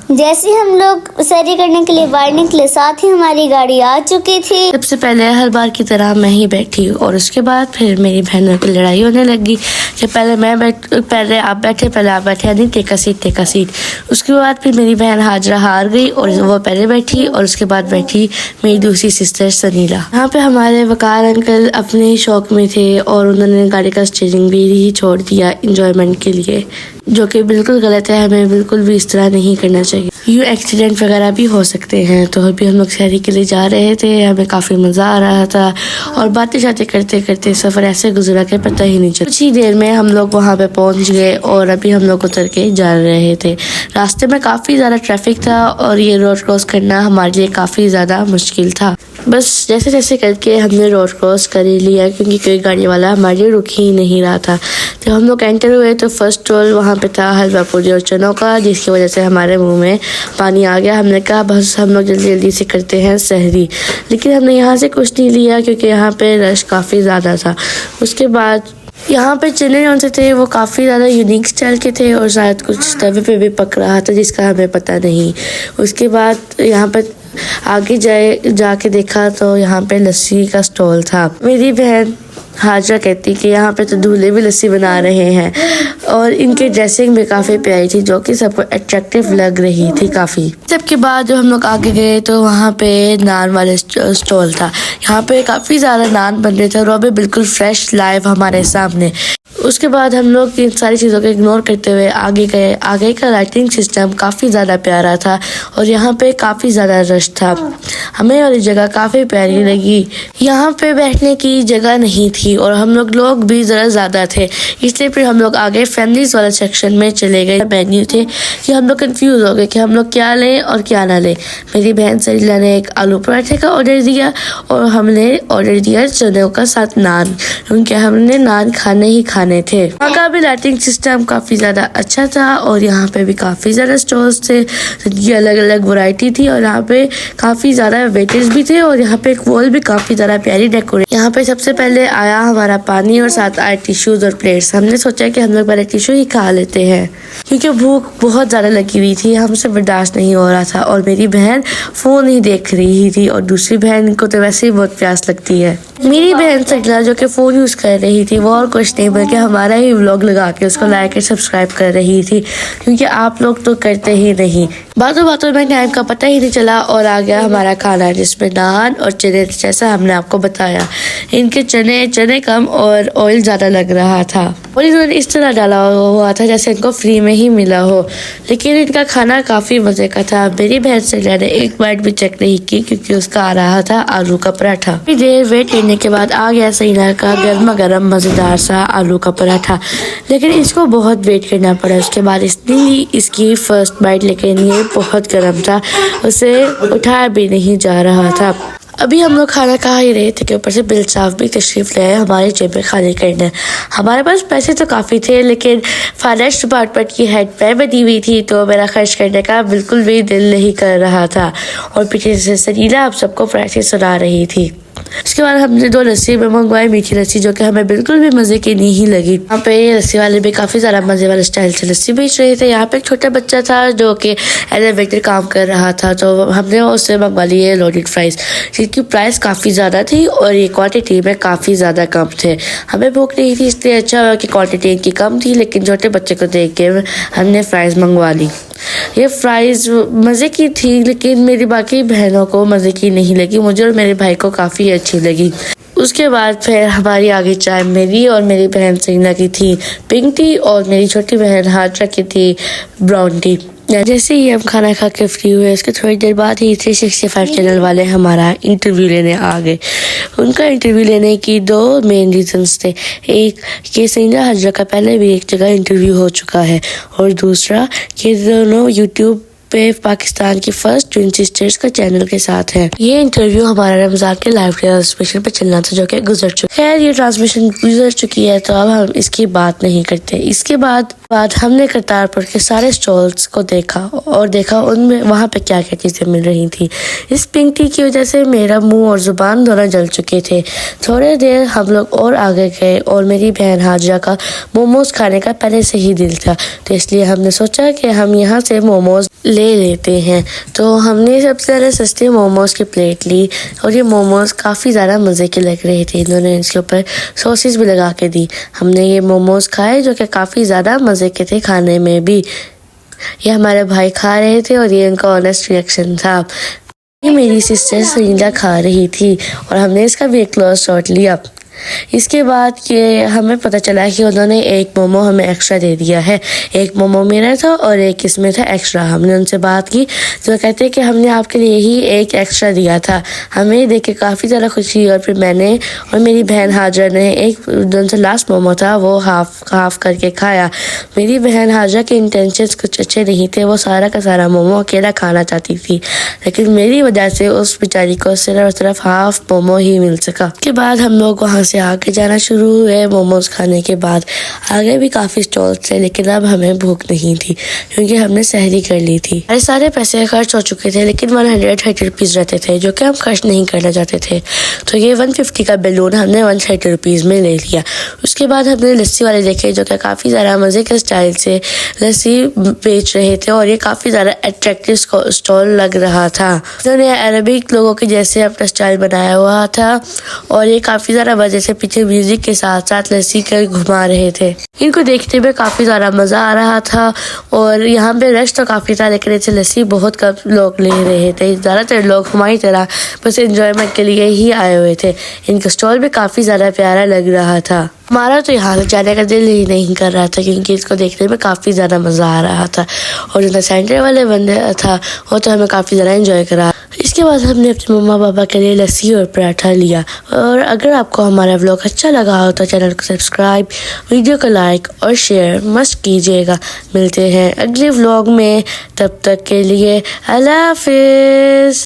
जैसे हम लोग सैरी करने के लिए बाहर निकले, साथ ही हमारी गाड़ी आ चुकी थी। सबसे पहले हर बार की तरह मैं ही बैठी और उसके बाद फिर मेरी बहनों की लड़ाई होने लगी कि पहले आप बैठे, यानी टेका सीट। उसके बाद फिर मेरी बहन हाजरा हार गई और वो पहले बैठी और उसके बाद बैठी मेरी दूसरी सिस्टर सनीला। यहाँ पे हमारे वकार अंकल अपने शौक में थे और उन्होंने गाड़ी का स्टीयरिंग भी ही छोड़ दिया इंजॉयमेंट के लिए, जो कि बिल्कुल गलत है। हमें बिल्कुल भी इस तरह नहीं करना चाहिए। यूँ एक्सीडेंट वगैरह भी हो सकते हैं। तो अभी हम लोग सैरी के लिए जा रहे थे, हमें काफ़ी मज़ा आ रहा था और बातें करते करते सफ़र ऐसे गुजरा के पता ही नहीं चला। कुछ ही देर में हम लोग वहाँ पे पहुँच गए और अभी हम लोग उतर के जा रहे थे। रास्ते में काफ़ी ज़्यादा ट्रैफिक था और ये रोड क्रॉस करना हमारे लिए काफ़ी ज़्यादा मुश्किल था। बस जैसे करके हमने रोड क्रॉस कर ही लिया, क्योंकि कोई गाड़ी वाला हमारे लिए रुक ही नहीं रहा था। जब हम लोग एंटर हुए तो फर्स्ट स्टॉल वहाँ पे था हलवा पूरी और चनों का, जिसकी वजह से हमारे मुंह में पानी आ गया। हमने कहा बस हम लोग जल्दी से करते हैं सहरी, लेकिन हमने यहाँ से कुछ नहीं लिया क्योंकि यहाँ पे रश काफ़ी ज़्यादा था। उसके बाद यहाँ पे चने जौन से थे वो काफ़ी ज़्यादा यूनिक स्टाइल के थे और शायद कुछ तवे पे भी पक रहा था जिसका हमें पता नहीं। उसके बाद यहाँ पर आगे जाके देखा तो यहाँ पे लस्सी का स्टॉल था। मेरी बहन हाजरा कहती कि यहाँ पे तो दूल्हे भी लस्सी बना रहे हैं और इनके ड्रेसिंग भी काफ़ी प्यारी थी, जो कि सबको अट्रैक्टिव लग रही थी काफ़ी। सबके बाद जब हम लोग आगे गए तो वहाँ पे नान वाले स्टॉल था। यहाँ पे काफ़ी ज़्यादा नान बन रहे थे और वो भी बिल्कुल फ्रेश लाइव हमारे सामने। उसके बाद हम लोग इन सारी चीज़ों को इग्नोर करते हुए आगे गए। आगे का लाइटिंग सिस्टम काफ़ी ज़्यादा प्यारा था और यहाँ पे काफ़ी ज़्यादा रश था। हमें वाली जगह काफ़ी प्यारी लगी। यहाँ पे बैठने की जगह नहीं थी और हम लोग भी ज़रा ज़्यादा थे, इसलिए फिर हम लोग आगे फैमिलीज वाला सेक्शन में चले गए। मेन्यू थे कि हम लोग कंफ्यूज हो गए कि हम लोग क्या लें और क्या ना लें। मेरी बहन सरीला ने एक आलू पराठे का ऑर्डर दिया और हमने ऑर्डर दिया चनों का साथ नान, क्योंकि हमने नान खाने ही खाने थे। वहाँ का भी लाइटिंग सिस्टम काफ़ी ज़्यादा अच्छा था और यहाँ पे भी काफ़ी ज़्यादा स्टॉल्स थे जिनकी अलग अलग वैरायटी थी और यहाँ पे काफ़ी ज़्यादा वेटर्स भी थे और यहाँ पे एक वॉल भी काफ़ी ज़्यादा प्यारी डेकोरेट। यहाँ पे सबसे पहले आया हमारा पानी और साथ आए टिश्यूज और प्लेट्स। हमने सोचा कि हम लोग पहले टिश्यू ही खा लेते हैं क्योंकि भूख बहुत ज़्यादा लगी हुई थी, हमसे बर्दाश्त नहीं हो रहा था। और मेरी बहन फ़ोन ही देख रही थी और दूसरी बहन को तो वैसे ही बहुत प्यास लगती है। मेरी बहन सगला जो कि फ़ोन यूज़ कर रही थी वो और कुछ नहीं बल्कि हमारा ही व्लॉग लगा के उसको लाइक और सब्सक्राइब कर रही थी, क्योंकि आप लोग तो करते ही नहीं। बातों में टाइम का पता ही नहीं चला और आ गया हमारा खाना, जिसमें नान और चने, जैसा हमने आपको बताया। इनके चने कम और ऑयल ज़्यादा लग रहा था और इन्होंने इस तरह डाला हुआ था जैसे इनको फ्री में ही मिला हो, लेकिन इनका खाना काफ़ी मज़े का था। मेरी बहन सगला ने एक बाइट भी चेक नहीं की क्योंकि उसका आ रहा था आलू का पराठा। काफ़ी देर वेट करने के बाद आ गया सहीना का गर्मा गर्म मज़ेदार सा आलू का पराठा, लेकिन इसको बहुत वेट करना पड़ा। उसके बाद इसकी फर्स्ट बाइट, लेकिन ये बहुत गर्म था, उसे उठाया भी नहीं जा रहा था। अभी हम लोग खाना खा ही रहे थे कि ऊपर से बिल साहब भी तशरीफ़ ले आए हमारे जेब में खाली करने। हमारे पास पैसे तो काफ़ी थे, लेकिन फाइनेंस डिपार्टमेंट की हेड पे बनी हुई थी तो मेरा खर्च करने का बिल्कुल भी दिल नहीं कर रहा था और पीछे से सरीला आप सबको प्राइसें सुना रही थी। उसके बाद हमने 2 लस्सी में मंगवाई, मीठी लस्सी, जो कि हमें बिल्कुल भी मज़े की नहीं लगी। यहाँ पे लस्सी वाले भी काफ़ी ज़्यादा मज़े वाले स्टाइल से लस्सी बेच रहे थे। यहाँ पे एक छोटा बच्चा था जो कि एज ए वेटर काम कर रहा था, तो हमने उससे मंगवा लिए लोडेड फ्राइज़, जिनकी प्राइस काफ़ी ज़्यादा थी और ये क्वांटिटी में काफ़ी ज़्यादा कम थे। हमें भूख नहीं थी, इसलिए अच्छा हुआ कि क्वांटिटी इनकी कम थी, लेकिन छोटे बच्चे को देख के हमने फ्राइज़ मंगवा ली। ये फ्राइज़ मज़े की थी, लेकिन मेरी बाकी बहनों को मज़े की नहीं लगी। मुझे और मेरे भाई को काफ़ी अच्छी लगी। उसके बाद फिर हमारी आगे चाय मेरी और मेरी बहन सहीना की थी पिंक टी और मेरी छोटी बहन हाजरा की थी ब्राउन टी। जैसे ही हम खाना खा के फ्री हुए, उसके थोड़ी देर बाद ही 365 चैनल वाले हमारा इंटरव्यू लेने आ गए। उनका इंटरव्यू लेने की 2 मेन रीजंस थे। एक कि सहीना हाजरा का पहले भी एक जगह इंटरव्यू हो चुका है और दूसरा कि दोनों यूट्यूब पे पाकिस्तान की फर्स्ट ट्विन सिस्टर्स का चैनल के साथ है। ये इंटरव्यू हमारा रमजान के लाइव ट्रांसमिशन पे चलना था, जो कि गुजर चुका। खैर ये ट्रांसमिशन गुजर चुकी है तो अब हम इसकी बात नहीं करते। इसके बाद बाद हमने करतारपुर के सारे स्टॉल्स को देखा और देखा उनमें वहाँ पे क्या क्या चीज़ें मिल रही थी। इस पिंक टी की वजह से मेरा मुंह और ज़ुबान दोनों जल चुके थे। थोड़ी देर हम लोग और आगे गए और मेरी बहन हाजरा का मोमोज़ खाने का पहले से ही दिल था, तो इसलिए हमने सोचा कि हम यहाँ से मोमोज़ ले लेते हैं। तो हमने सबसे ज़्यादा सस्ते मोमोज़ की प्लेट ली और ये मोमोज़ काफ़ी ज़्यादा मज़े के लग रहे थे। इन्होंने इसके ऊपर सॉसेस भी लगा के दी। हमने ये मोमोज़ खाए जो कि काफ़ी ज़्यादा मज़े के थे खाने में भी। ये हमारे भाई खा रहे थे और ये उनका ऑनेस्ट रिएक्शन था। ये मेरी सिस्टर सनीला खा रही थी और हमने इसका भी एक क्लोज शॉट लिया। इसके बाद ये हमें पता चला कि उन्होंने एक मोमो हमें एक्स्ट्रा दे दिया है। एक मोमो मेरा था और एक इसमें था एक्स्ट्रा। हमने उनसे बात की तो कहते कि हमने आपके लिए ही एक एक्स्ट्रा दिया था। हमें देख के काफ़ी ज़्यादा खुशी और फिर मैंने और मेरी बहन हाजरा ने एक जो से लास्ट मोमो था वो हाफ करके खाया। मेरी बहन हाजरा के इंटेंशंस कुछ अच्छे नहीं थे। वो सारा का सारा मोमो अकेला खाना चाहती थी, लेकिन मेरी वजह से उस बेचारी को सिर्फ हाफ मोमो ही मिल सका। उसके बाद हम लोग वहाँ से आगे जाना शुरू हुए। मोमोज खाने के बाद आगे भी काफ़ी स्टॉल्स थे, लेकिन अब हमें भूख नहीं थी क्योंकि हमने सहरी कर ली थी। हमारे सारे पैसे खर्च हो चुके थे, लेकिन 130 रुपीज़ रहते थे जो कि हम खर्च नहीं करना चाहते थे। तो ये 150 का बैलून हमने 130 रुपीज़ में ले लिया। उसके बाद हमने लस्सी वाले देखे जो कि काफ़ी ज़्यादा मज़े के स्टाइल से लस्सी बेच रहे थे और ये काफ़ी ज़्यादा अट्रैक्टिव स्टॉल लग रहा था। उन्होंने अरबिक लोगों के जैसे अपना स्टाइल बनाया हुआ था और ये काफ़ी ज़्यादा वजह से पीछे म्यूजिक के साथ साथ लस्सी कर घुमा रहे थे। इनको देखते हुए काफ़ी ज़्यादा मज़ा आ रहा था और यहाँ पे रश तो काफ़ी था, लेकिन इसे लस्सी बहुत कम लोग ले रहे थे। ज़्यादातर लोग हमारी तरह बस एंजॉयमेंट के लिए ही आए हुए थे। इनका स्टॉल भी काफ़ी ज़्यादा प्यारा लग रहा था। हमारा तो यहाँ से जाने का दिल ही नहीं कर रहा था क्योंकि इसको देखने में काफ़ी ज़्यादा मज़ा आ रहा था और जो सेंटर वाले बंदे था वो तो हमें काफ़ी ज़्यादा एंजॉय करा। इसके बाद हमने अपने मम्मा पापा के लिए लस्सी और पराठा लिया। और अगर आपको हमारा व्लॉग अच्छा लगा हो तो चैनल को सब्सक्राइब, वीडियो को लाइक और शेयर मस्त कीजिएगा। मिलते हैं अगले व्लॉग में, तब तक के लिए अल्लाह हाफिज़।